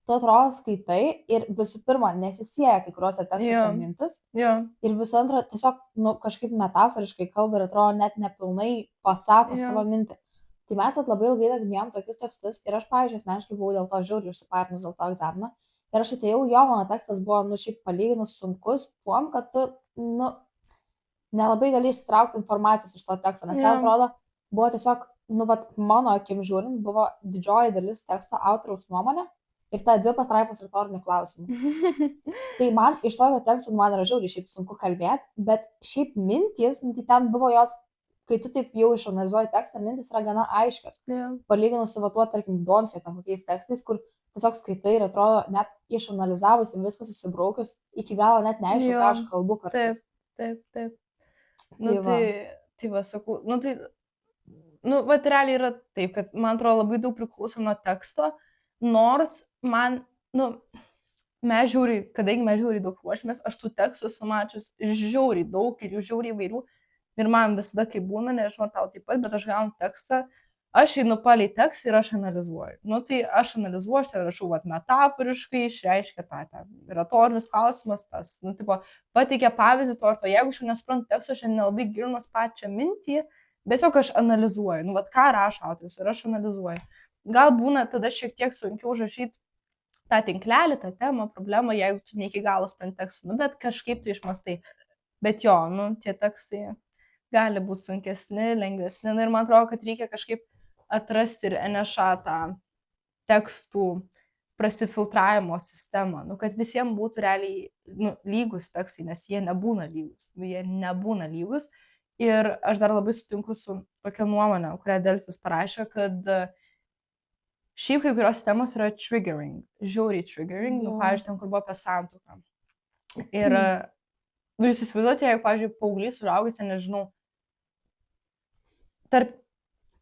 tu atrodo skaitai ir visų pirma nesisieja kai kuriuose tekstuose Jo. mintis. Jo. Ir visų antra, tiesiog, nu, kažkaip metaforiškai kalba ir atrodo net nepilnai pasako Jo. savo mintį. Tai mes labai ilgai nagrinėjom tokius tekstus ir aš, pavyzdžiui, asmeniškai buvau dėl to žiauriai užsiparinus dėl to egzamino. Ir aš atėjau, jo, mano tekstas buvo, nu, šiaip palyginus sunkus tuom, kad tu, nu, nelabai gali išsitraukti informacijos iš to teksto, nes Jo. ten atrodo, buvo tiesiog, nu, vat, mano akim žiūrint, buvo didžioji dalis teksto autoriaus nuomonė ir ta 2 pastraipos retorinių klausimų. Tai man iš tokio teksto man yra žiauriai šiaip sunku kalbėti, bet šiaip mintys, nu, tai ten buvo jos, kai tu taip jau išanalizuoji tekstą, mintys yra gana aiškios. Jo. Palyginus su va tuo, tarkim, Donskio tam kokiais tekstais, kur tiesiog skaitai ir atrodo, net išanalizavus ir viską susibraukius, iki galo net neaišku, Jo. ką aš kalbu kartais. Taip. Nu, Tai va. tai va, sakau, nu, tai, nu, va, realiai yra taip, kad man atrodo labai daug priklauso nuo teksto, nors man, nu, kadangi mes žiauriai daug ruošimės, aš tų tekstų sumačius žiauriai daug ir jų žiauriai įvairių, ir man visada kaip būna, nežinau, ar tau taip pat, bet aš gaunu tekstą, aš einu palei tekstą ir aš analizuoju. Nu, tai aš analizuoju, aš ten rašau, vat, metaforiškai, išreiškia tą retorinis klausimas, tas, nu, tipo, pateikia pavyzdį to ir to, jeigu aš jau nesuprantu teksto, aš nelabai gilinuos pačią mintį, bet tiesiog aš analizuoju, nu, vat, ką rašo autorius ir aš analizuoju. Gal būna tada šiek tiek sunkiau užrašyti tą tinklelį, tą temą, problemą, jeigu tu ne iki galo supranti tekstą, nu, bet kažkaip tu išmastai. Bet jo, nu, tie tekstai gali būti sunkesni, lengvesni, nu, ir man atrodo, kad reikia kažkaip atrasti ir NŠA tą tekstų prasifiltravimo sistemą, nu, kad visiems būtų realiai, nu, lygus tekstai, nes jie nebūna lygus. Ir aš dar labai sutinku su tokia nuomonė, kurią Delfis parašė, kad šiaip kai kurios temos yra triggering, žiauriai triggering, nu, pavyzdžiui, ten, kur buvo apie santuoką. Ir, nu, jūs įsivaizduojate, jeigu, pavyzdžiui, paauglys užaugęs, nežinau, tarp,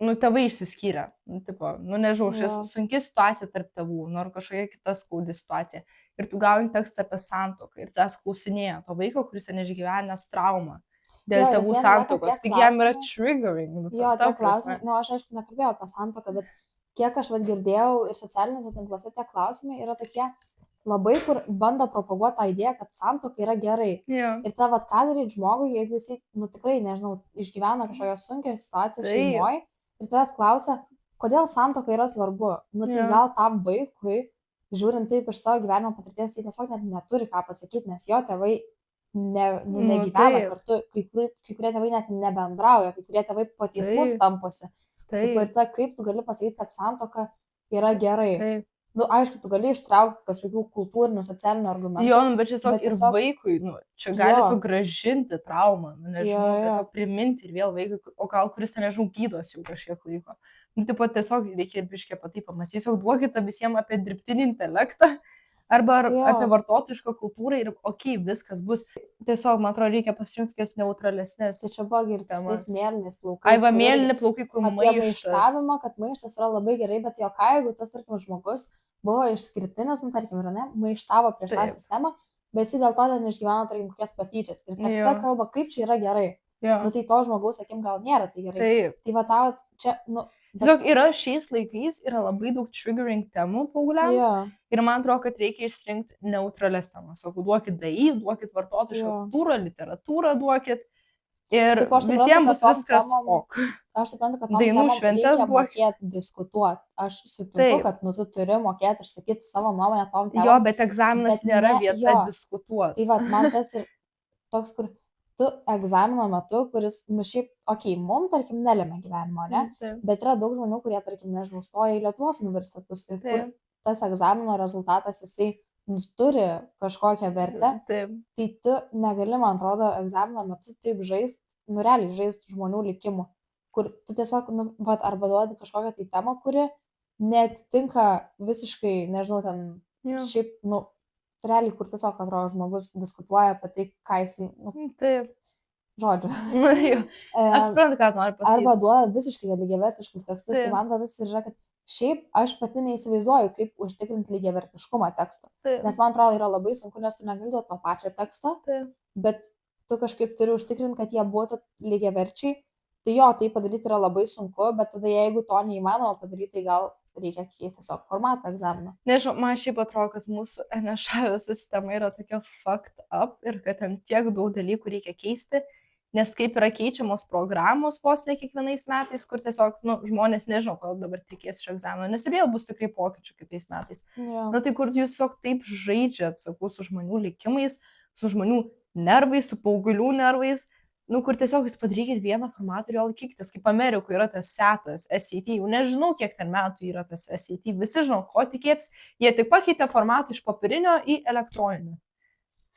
nu, tėvai išsiskyrė, nu, tipo, nu, nežinau, šis sunki situacija tarp tėvų, nu, ar kažkokia kita skaudi situacija. Ir tu gauni tekstą apie santuoką ir tas klausinėja to vaiko, kuris neišgyvenęs traumą dėl Jo, tėvų nes santuokos. tie Taigi jam yra klausimai- triggering. Nu, Jo, ta tie klausimai, prasme. nu, aš aišku nekalbėjau apie santuoką, bet kiek aš vat girdėjau ir socialiniuose tinkluose tie klausimai yra tokie labai, kur bando propaguoti tą idėją, kad santuoka yra gerai. Jo. Ir ta vat ką daryti žmogui, jeigu jisai, nu tikrai, nežinau, išgyvena kažkokią sunkią situaciją Taip. šeimoje ir tavęs klausia, kodėl santuoka yra svarbu. Nu tai Jo. gal tam vaikui, žiūrint taip iš savo gyvenimo patirties, jis tiesiog net neturi ką pasakyti, nes jo tėvai Nu, negyvena taip. kartu, kai kurie tėvai net nebendrauja, kai kurie tėvai po teismus Taip. tamposi. Taip. Ir ta, kaip tu gali pasakyti, kad santuoka yra gerai. Taip. Nu, aišku, tu gali ištraukti kažkokių kultūrinių, socialinių argumentų. Jo, nu, bet tiesiog Bet ir tiesiog- vaikui, nu, čia gali Jo. sugražinti traumą, nu, nežinau, Jo, jo. tiesiog priminti ir vėl vaikui, o gal kuris ten, nežinau, gydos jau kažkiek laiko. Nu, taip pat tiesiog reikia ir biškė apie tai pamastyti, tiesiog duokite visiems apie dirbtinį intelektą arba Jo. apie vartotojišką kultūrą ir okei, viskas bus. Tiesiog, man atrodo, reikia pasirinkti tokias neutralesnės. Tai čia buvo ir temas. tais mėlynais plaukais. Ai, va, kur irgi mėlyni plaukai, kur apie maištas. maištavimą, kad maištas yra labai gerai, bet jo ką, jeigu tas, tarkim, žmogus buvo išskirtinis, nu, tarkim, ir ne, maištavo prieš tą Taip. sistemą, bet jis dėl to ten išgyveno, tarkim, kokias patyčias. Ir tekste Jo. kalba, kaip čia yra gerai. Jo. Nu, tai to žmogaus, sakim, gal nėra tai gerai. Taip. Tai va tau čia, nu, Tiesiog yra šiais laikais yra labai daug triggering temų paaugliams. jo, Ir man atrodo, kad reikia išsirinkti neutrales temas. Sakau, duokit DI, duokit vartotojišką Jo. kultūrą, literatūrą duokit. Ir Taip, aš suprantu, visiems kad bus tom viskas temom- ok. Aš suprantu, kad tom Dainų temom šventės reikia buvo- mokėti diskutuoti. Aš sutinku, Taip. kad tu turi mokėti išsakyti savo nuomonę tom temom. Jo, bet egzaminas bet nėra ne- vieta jo. diskutuoti. Tai va, man tas ir toks, kur tu egzamino metu, kuris, nu šiaip, okei, mum, tarkim, nelėmė gyvenimo, ne? Taip. Bet yra daug žmonių, kurie, tarkim, nežinau, stoja į Lietuvos universitetus. Tai kur Taip. tas egzamino rezultatas, jisai turi kažkokią vertę. Taip. Tai tu negali, man atrodo, egzamino metu taip žaisti, nu realiai žaisti žmonių likimų, kur tu tiesiog, nu, vat, arba duodi kažkokią tai temą, kuri netitinka visiškai, nežinau, ten Jo. šiaip, nu, realiai, kur tiesiog, atrodo, žmogus diskutuoja apie tai, ką jisai, nu, Taip. žodžiu. Nu, jo. Aš suprantu, ką tu nori pasakyti. Arba duoda visiškai lygiavertiškus tekstus, tai Taip. man tas ir yra, kad šiaip aš pati neįsivaizduoju, kaip užtikrinti lygiavertiškumą teksto. Taip. Nes man atrodo, yra labai sunku, nes tu negali duoti to pačio teksto, Taip. bet tu kažkaip turi užtikrinti, kad jie būtų lygiaverčiai. Tai jo, tai padaryti yra labai sunku, bet tada jeigu to neįmanoma padaryti, tai gal reikia keisti tiesiog formatą egzamino. Nežinau, man šiaip atrodo, kad mūsų NŠA sistema yra tokia fucked up ir kad ten tiek daug dalykų reikia keisti, nes kaip yra keičiamos programos vos ne kiekvienais metais, kur tiesiog, nu, žmonės nežino, ko dabar tikės iš egzamino, nes ir vėl bus tikrai pokyčių kitais metais. Jo. Na tai kur jūs tiesiog taip žaidžiat, sakau, su žmonių likimais, su žmonių nervais, su paauglių nervais, nu, kur tiesiog jūs padarykit vieną formatą ir jo laikykitės, kaip Amerikoje yra tas setas SAT, jau nežinau, kiek ten metų yra tas SAT, visi žino, ko tikėtis, jie tik pakeitė formatą iš popierinio į elektroninį.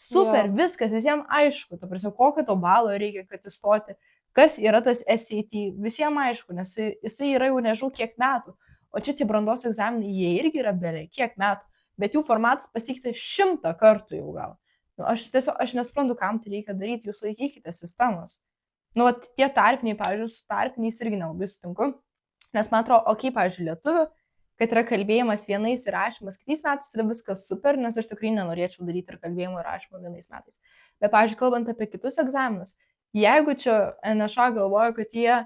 Super, Jo. viskas, visiems aišku, ta prasme, kokio to balo reikia, kad įstoti, kas yra tas SAT, visiems aišku, nes jisai yra jau nežinau kiek metų, o čia tie brandos egzaminai, jie irgi yra beveik kiek metų, bet jų formatas pasikeitė 100 kartų jau gal. Nu, aš nesuprantu, kam tai reikia daryti, jūs laikykite sistemos. Nu, tie tarpiniai, pavyzdžiui, su tarpiniais irgi nelabai sutinku, nes man atrodo, okei, pavyzdžiui, lietuvių, kad yra kalbėjimas vienais ir rašymas kitais metais yra viskas super, nes aš tikrai nenorėčiau daryti ir kalbėjimo ir rašymo vienais metais. Bet, pavyzdžiui, kalbant apie kitus egzaminus, jeigu čia NŠA galvoja, kad jie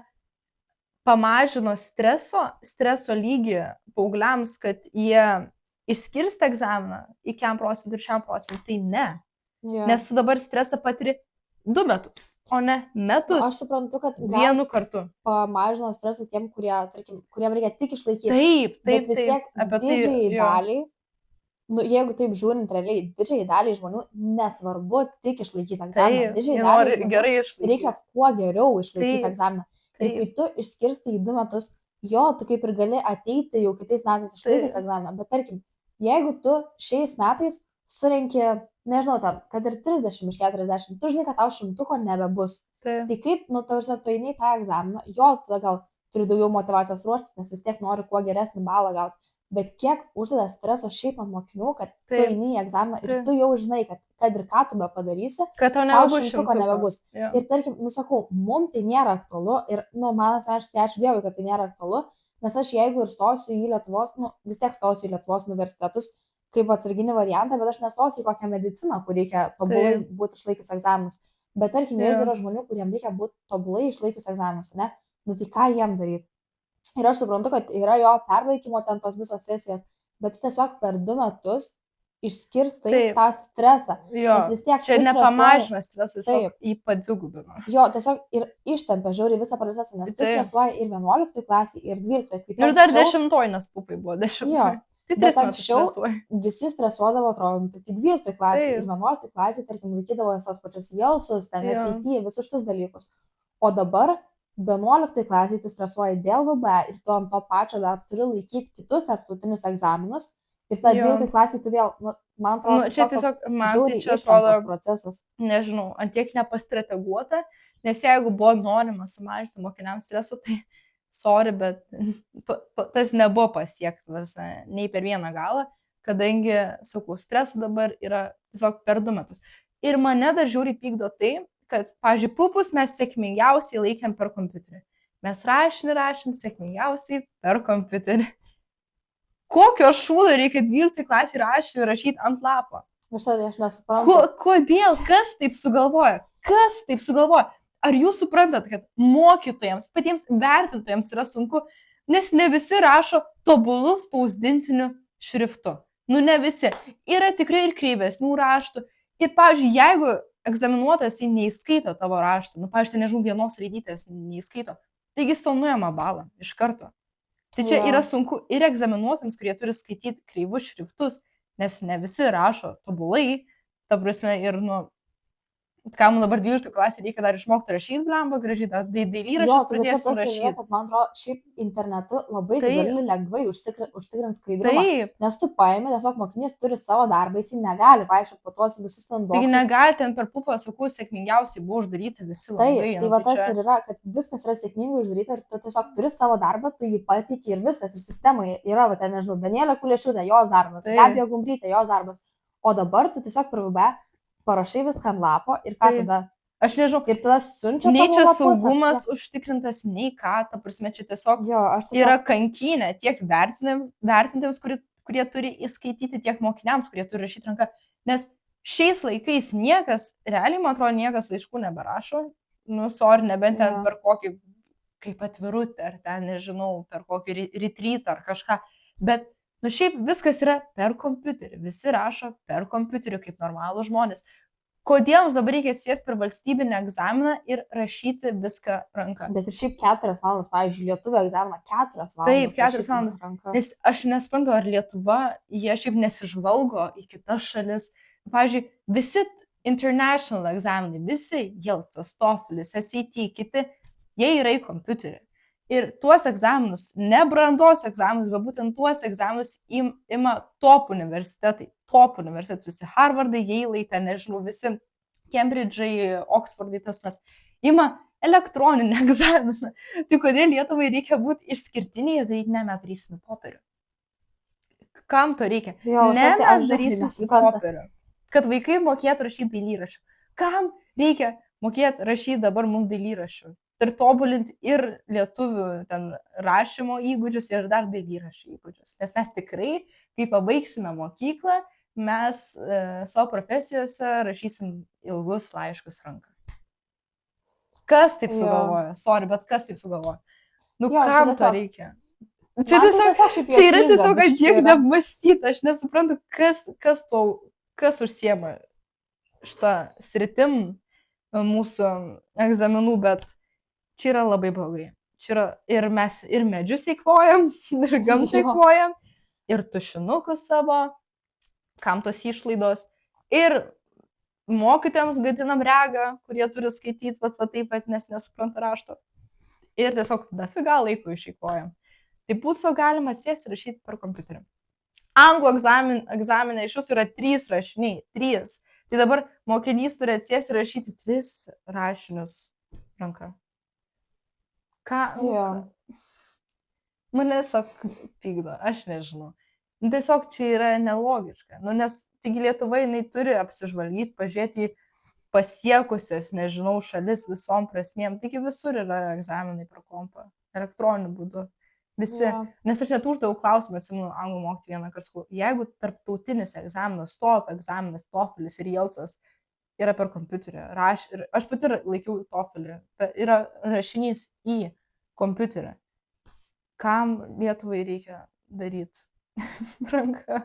pamažino streso lygį paaugliams, kad jie išskirsta egzaminą į 1% ir 1%, tai ne. Jo. Nes tu dabar stresą patiri 2 metus, o ne metus. Aš suprantu, kad vienu kartu. Pamažino stresą tiem, kurie, tarkim, kuriem reikia tik išlaikyti. Taip, Bet vis tiek apie tai, didžiai jo. daliai, nu, jeigu taip žiūrint realiai, didžiai daliai žmonių nesvarbu tik išlaikyti egzaminą. Taip, Didžiai jie daliai nori žmonių gerai išlaikyti. reikia kuo geriau išlaikyti Taip, egzaminą. Ir taip. kai tu išskirstai į 2 metus, jo, tu kaip ir gali ateiti jau kitais metais išlaikyti Taip. egzaminą. Bet tarkim, jeigu tu šiais metais surenki, nežinau, ten, kad ir 30 iš 40, tu žinai, kad tau 100 nebebus. Taip. Tai kaip, nu, tau tu eini į tą egzaminą, jo, tada gal turi daugiau motyvacijos ruoštis, nes vis tiek nori kuo geresnį balą gauti. Bet kiek uždeda streso šiaip ant mokinių, kad tu Taip. eini į egzaminą ir Taip. tu jau žinai, kad ir ką tu be padarysi, Kad tau tau nebebus 100 nebebus. Jo. Ir tarkim, nusakau, mums tai nėra aktualu ir, nu, man asmeniškai, ačiū Dievui, kad tai nėra aktualu, nes aš jeigu ir stosiu į Lietuvos, nu, vis tiek stosiu į Lietuvos universitetus kaip atsarginį variantą, bet aš nestosiu į kokią mediciną, kur reikia tobulai Taip. būti išlaikius egzaminus. Bet tarkim, Jo. jeigu yra žmonių, kuriems reikia būti tobulai išlaikius egzaminus, ne, nu tai ką jiem daryti? Ir aš suprantu, kad yra jo perlaikymo ten tos visos sesijos, bet tu tiesiog per 2 metus išskirstai Taip. tą stresą. Jo. Nes vis tiek Čia tu nepamažina streso, Taip. jį padvigubino. Jo, tiesiog ir ištempia žiauriai visą procesą, nes tu Taip. stresuoji ir 11 klasį, ir 12. Kai tu Ir dar anksčiau- 10, nes pupai buvo 10. Jo. Tai Bet 3 metus anksčiau- stresuoji. Visi stresuodavo, atrodo, tai 12 klasė Taip. ir 11 klasė, tarkim, laikydavo tos pačios vėlsus, ten Jo. SAT, visus šitus dalykus. O dabar 11 klasė tu stresuoji dėl VB ir tu ant to pačio dar turi laikyti kitus tarptautinius egzaminus. Ir tada Jo. 12 klasė tu vėl, nu, man atrodo, Nu, čia toks tiesiog, man tai žiauriai čia ištemptas atrodo, procesas. nežinau, antiek nepastrateguota, nes jeigu buvo norima sumažinti mokiniams streso, tai sorry, bet tas nebuvo pasiektas, nei per vieną galą, kadangi, sakau, streso dabar yra tiesiog per 2 metus. Ir mane dar žiauriai pykdo tai, kad, pavyzdžiui, pupus mes sėkmingiausiai laikėm per kompiuterį. Mes rašėm sėkmingiausiai per kompiuterį. Kokio šūdo reikia 12 klasį rašyti ant lapo? Aš nesuprantu. Kodėl? Kas taip sugalvoja? Kas taip sugalvoja? Ar jūs suprantat, kad mokytojams, patiems vertintojams yra sunku, nes ne visi rašo tobulų spausdintiniu šriftu. Nu, ne visi. Yra tikrai ir kreivesnių raštų. Ir, pavyzdžiui, jeigu egzaminuotas jį neįskaito tavo raštą, nu, pavyzdžiui, nežinau, vienos raidytės neįskaito, taigi jis tau nuėma balą iš karto. Tai čia yra sunku ir egzaminuotams, kurie turi skaityti kreivus šriftus, nes ne visi rašo tobulai, ta prasme, ir, nu, ką mums dabar 12 klasė reikia dar išmokti rašyti, blemba, gražiai, dailyraščius pradėsim rašyti. Kad, man atrodo, šiaip internetu labai gali lengvai užtikrint skaidrumą. Taip. Nes tu paimi, tiesiog mokinys turi savo darbą, jis negali vaikščioti po tuos visus standartus. Taigi negali ten per pupą, sakau, sėkmingiausiai buvo uždaryti visi langai. Tai va tas ir yra, kad viskas yra sėkmingai uždaryta ir tu tiesiog turi savo darbą, tu jį patikį ir viskas. Ir sistemoje yra, va ten, nežinau, Danielė Kuliešiūtė, jos darbas, Gabija Gumblytė, jos darbas. O dabar tu tiesiog per VB parašai viską ant lapo ir ką tada? Aš nežinau. Ir tada siunčia. Nei čia saugumas užtikrintas, nei ką, ta prasme, čia tiesiog yra kankinė tiek vertintėms, kurie turi įskaityti, tiek mokiniams, kurie turi rašyti ranką. Nes šiais laikais niekas, realiai, man atrodo, niekas laiškų neberašo. Nu, sorry, nebent ten per kokį, kaip atvirutę, ar ten, nežinau, per kokį retreat ar kažką. Bet nu šiaip viskas yra per kompiuterį, visi rašo per kompiuterį kaip normalūs žmonės. Kodėl mums dabar reikia atsijęs per valstybinį egzaminą ir rašyti viską ranką? Bet ir šiaip 4 valandas, pavyzdžiui, lietuvio egzaminą 4 valandas. Taip, 4 valandas. Nes aš nesuprantu, ar Lietuva, jie šiaip nesižvalgo į kitas šalis. Pavyzdžiui, visi international egzaminai, visi Jelcas, TOEFL'is, SAT, kiti, jie yra į kompiuterį. Ir tuos egzaminus, ne brandos egzaminus, bet būtent tuos egzaminus ima top universitetai, visi Harvardai, Yale'ai, ten nežinau, visi Cambridge'ai, Oxfordai, tas, ima elektroninį egzaminą. Tai kodėl Lietuvai reikia būti išskirtiniai, daryti, ne, mes darysim popierių. Kam to reikia? Ne, mes darysim popierių. Kad vaikai mokėtų rašyti dailyraščių. Kam reikia mokėti rašyti dabar mums dailyraščių? Ir tobulinti ir lietuvių ten rašymo įgūdžius ir dar dailyraščių įgūdžius. Nes mes tikrai, kai pabaigsime mokyklą, mes savo profesijose rašysim ilgus laiškus ranką. Kas taip sugalvoja? Sorry, bet kas taip sugalvoja? Nu, kam to reikia? Čia yra tiesiog, kad tiek neapmąstyti. Aš nesuprantu, kas užsiema šitą sritim mūsų egzaminų, bet čia yra labai blogai. Čia yra ir mes ir medžius eikvojam, ir gamtą eikvojam, ir tušinukus savo, kam tos išlaidos, ir mokytėms gadinam regą, kurie turi skaityti, va taip, nes nesupranta rašto. Ir tiesiog dafiga laiko išeikvojam. Tai būtų savo galima atsėsti rašyti per kompiuterį. Anglų egzaminė iš jūsų yra 3 rašiniai, 3. Tai dabar mokinys turi atsėsti rašyti 3 rašinius ranka. Ką? Mane tiesiog pykdo, aš nežinau. Tiesiog čia yra nelogiška. Nes taigi Lietuva, jinai turi apsižvalgyti, pažiūrėti į pasiekusias, nežinau, šalis visom prasmėm. Taigi visur yra egzaminai per kompą, elektroniniu būdu. Visi. Nes aš net uždaviau klausimą, atsimenu, anglų mokytojai vieną kartą, jeigu tarptautinis egzaminas, top egzaminas, TOEFL'is ir Jelcas yra per kompiuterį. Ir aš pati laikiau TOEFL'į. Yra rašinys į kompiuterį. Kam Lietuvai reikia daryti ranką?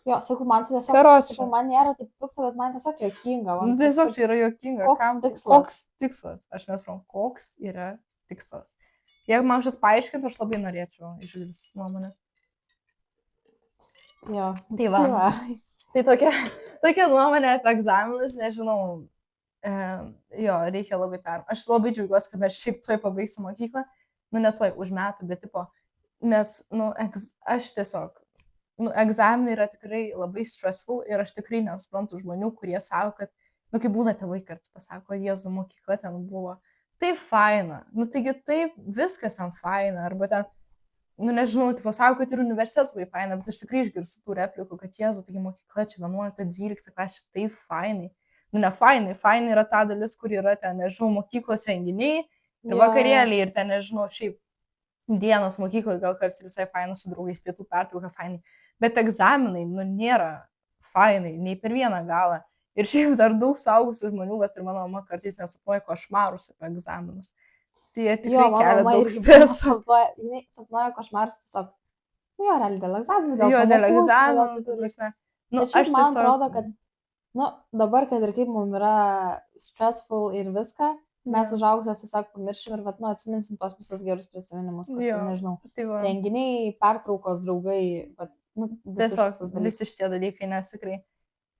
Jo, sakau, man tai tiesiog, man nėra taip pikta, bet man tiesiog juokinga. Tiesiog čia yra juokinga. Koks tikslas? Aš nesuprantu, koks yra tikslas. Jeigu man šis paaiškintų, aš labai norėčiau išgirsti nuomonę. Jo. Tai va. Tai tokia nuomonė apie egzaminus, nežinau, jo, reikia labai Aš labai džiaugiuosi, kad mes šiaip tuoj pabaigsim mokyklą, nu ne tuoj, už metų, bet tipo, nes, nu, aš tiesiog, nu, egzaminai yra tikrai labai stressful ir aš tikrai nesuprantu žmonių, kurie sako, kad, nu, kai būna tėvai kartais pasako, Jėzų, mokykla ten buvo, tai faina, nu, taigi taip, viskas ten faina, arba ten, nu, nežinau, tai pasako, kad ir universitetas labai faina, bet aš tikrai išgirstu tų replikų, kad Jėzų, taigi mokykla čia 11-12 klasė, taip fainai. Nu, ne fainai, fainai yra ta dalis, kur yra ten, nežinau, mokyklos renginiai ir vakarėliai ir ten, nežinau, šiaip dienos mokykloje gal kartais visai fainai su draugais, pietų pertrauka fainai, bet egzaminai, nu, nėra fainai, nei per vieną galą. Ir šiaip dar daug suaugusių žmonių, bet ir mano mama kartais nesapnuoja košmarus apie egzaminus. Tai jie tikrai kelia daug streso. Jis sapnuoja košmarus tiesiog, jo, realiai dėl egzaminų. Jo, dėl egzaminų, tu prasme. Nu, aš man atrodo, kad Nu, dabar, kad ir kaip mums yra stressful ir viską, mes Jo. užaugusios tiesiog pamiršim ir, atsiminsim tos visus gerus prisiminimus, kur, Jo, nežinau, tai va, renginiai, pertraukos, draugai, visus tiesiog šitus dalykus. visi šitie dalykai, nes tikrai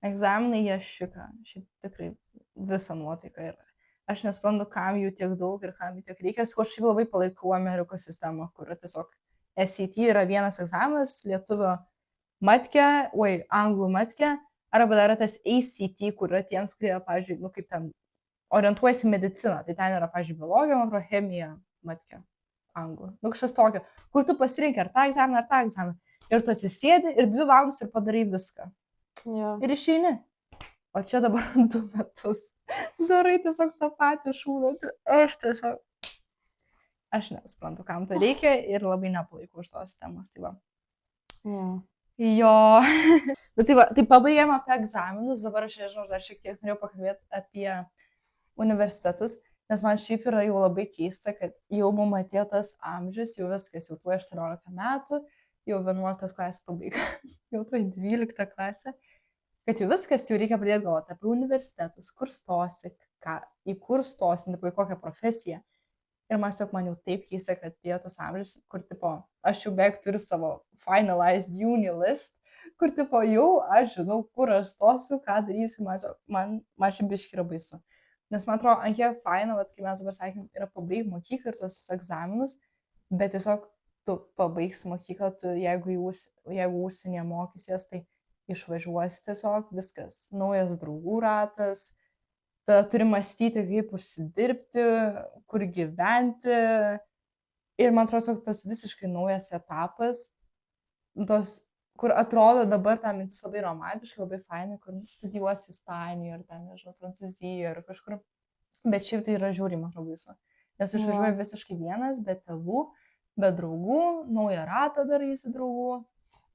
egzaminai jie šika, šiaip tikrai visa nuotaika yra. Aš nesprantu, kam jų tiek daug ir kam jų tiek reikia, aš šiaip labai palaikau Amerikos sistemą, kur tiesiog SAT yra vienas egzaminas, lietuvio matkė, anglų matkė, arba dar yra tas ACT, kur yra tiems, kurie, pavyzdžiui, kaip ten orientuojasi mediciną, tai ten yra, pavyzdžiui, biologija, man atrodo, chemija, matkė, anglų. Kažkas tokio, kur tu pasirinkai ar tą egzaminą, ar tą egzaminą. Ir tu atsisėdi ir 2 valandas ir padarai viską. Jo. Ir išeini. O čia dabar 2 metus darai tiesiog tą patį šūdą. Aš nesuprantu, kam to reikia ir labai nepalaikau už tos temos. Tai va. Jo. Tai pabaigėm apie egzaminus, dabar aš nežinau, dar šiek tiek norėjau pakalbėti apie universitetus, nes man šiaip yra jau labai keista, kad jau mums atėjo tas amžius, jau viskas, jau tuo 18 metų, jau 11 klasės pabaiga, jau tuo 12 klasė, kad jau viskas, jau reikia pradėti galvoti apie universitetus, kur stosi, į kur stosi, į kokią profesiją. Ir man jau taip keista, kad atėjo tas amžius, kur aš jau beveik turiu savo finalized uni list, kur jau aš žinau, kur aš stosiu, ką darysiu, man šiaip biški yra baisu. Nes man atrodo, ant kiek faina, kai mes dabar sakėm, yra pabaigti mokyklą ir tos egzaminus, bet tiesiog tu pabaigsi mokyklą, jeigu užsienyje mokysies, tai išvažiuosi tiesiog, viskas, naujas draugų ratas, tada turi mąstyti, kaip užsidirbti, kur gyventi. Ir man atrodo, tas visiškai naujas etapas, kur atrodo dabar ta mintis labai romantiška, labai fainai, kur studijuosi Ispanijoje, ar ten, nežinau, Prancūzijoje, ar kažkur. Bet šiaip tai yra žiūri, man atrodo, baisu. Nes išvažiuoju visiškai vienas, be tėvų, be draugų, naują ratą darysi draugų.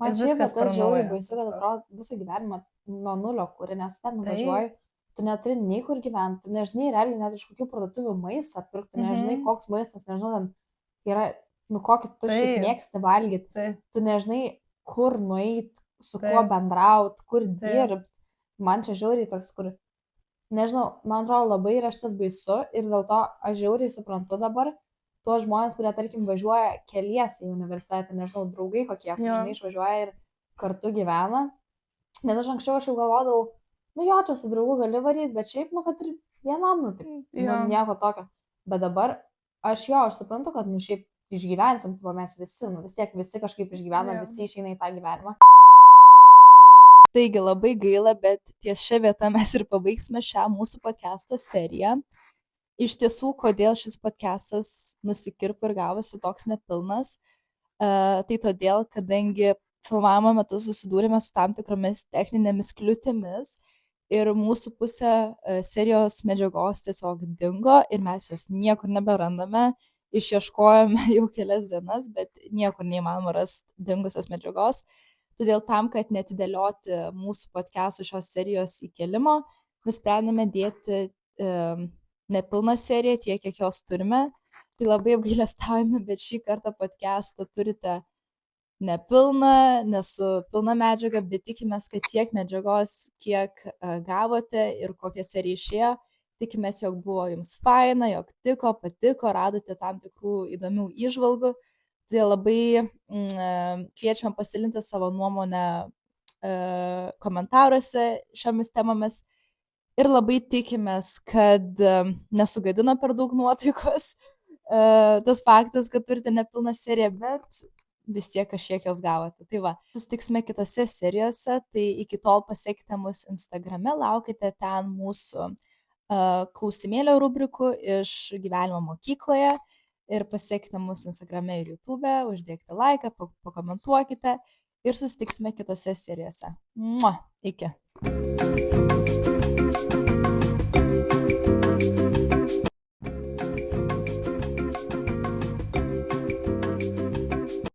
Man viskas žiauriai baisu, kad atrodo visą gyvenimą nuo nulio kuri, nes ten nuvažiuoji, tu neturi nei kur gyventi, tu nežinai realiai net iš kokių parduotuvių maistą pirkti, nežinai koks maistas, nežinau, ten yra, kokį tu šiaip mėgsti valgyti, tu nežinai kur nueiti, su kuo bendrauti, kur dirbti. Man čia žiauriai toks, kur, nežinau, man atrodo labai yra šitas baisu ir dėl to aš žiauriai suprantu dabar tuos žmonės, kurie, tarkim, važiuoja keliesi į universitetą, nežinau, draugai kokie, žinai, išvažiuoja ir kartu gyvena. Nes aš anksčiau jau galvodavau, jo, čia su draugu gali varyti, bet šiaip, kad ir vienam, nieko tokio. Bet dabar aš suprantu, kad, šiaip išgyvensim, mes visi, vis tiek visi kažkaip išgyvenam, visi išeina į tą gyvenimą. Taigi labai gaila, bet ties šią vietą mes ir pabaigsime šią mūsų podcast'o seriją. Iš tiesų, kodėl šis podcastas nusikirpo ir gavosi toks nepilnas, tai todėl, kadangi filmavimo metu susidūrėme su tam tikromis techninėmis kliūtimis ir mūsų pusė serijos medžiagos tiesiog dingo ir mes jos niekur neberandame, išieškojome jau kelias dienas, bet niekur neįmanoma rasti dingusios medžiagos. Todėl tam, kad netidėlioti mūsų podcastų šios serijos įkelimo, nusprendėme dėti nepilną seriją tiek, kiek jos turime. Tai labai apgailestaujame, bet šį kartą podcastą turite nepilną, nesu pilna medžiaga, bet tikimės, kad tiek medžiagos, kiek gavote ir kokia serija išėjo, tikimės, jog buvo jums faina, jog patiko, radote tam tikrų įdomių įžvalgų. Tai labai kviečiame pasidalinti savo nuomonę komentaruose šiomis temomis. Ir labai tikimės, kad nesugadino per daug nuotaikos tas faktas, kad turite nepilną seriją, bet vis tiek kažkiek jos gavote. Tai va, susitiksime kitose serijose, tai iki tol pasiekite mus Instagrame, laukite ten mūsų klausimėlio rubrikų iš gyvenimo mokykloje ir pasiekite mus Instagrame ir YouTube, uždėkite laiką, pakomentuokite ir susitiksime kitose serijose. Iki.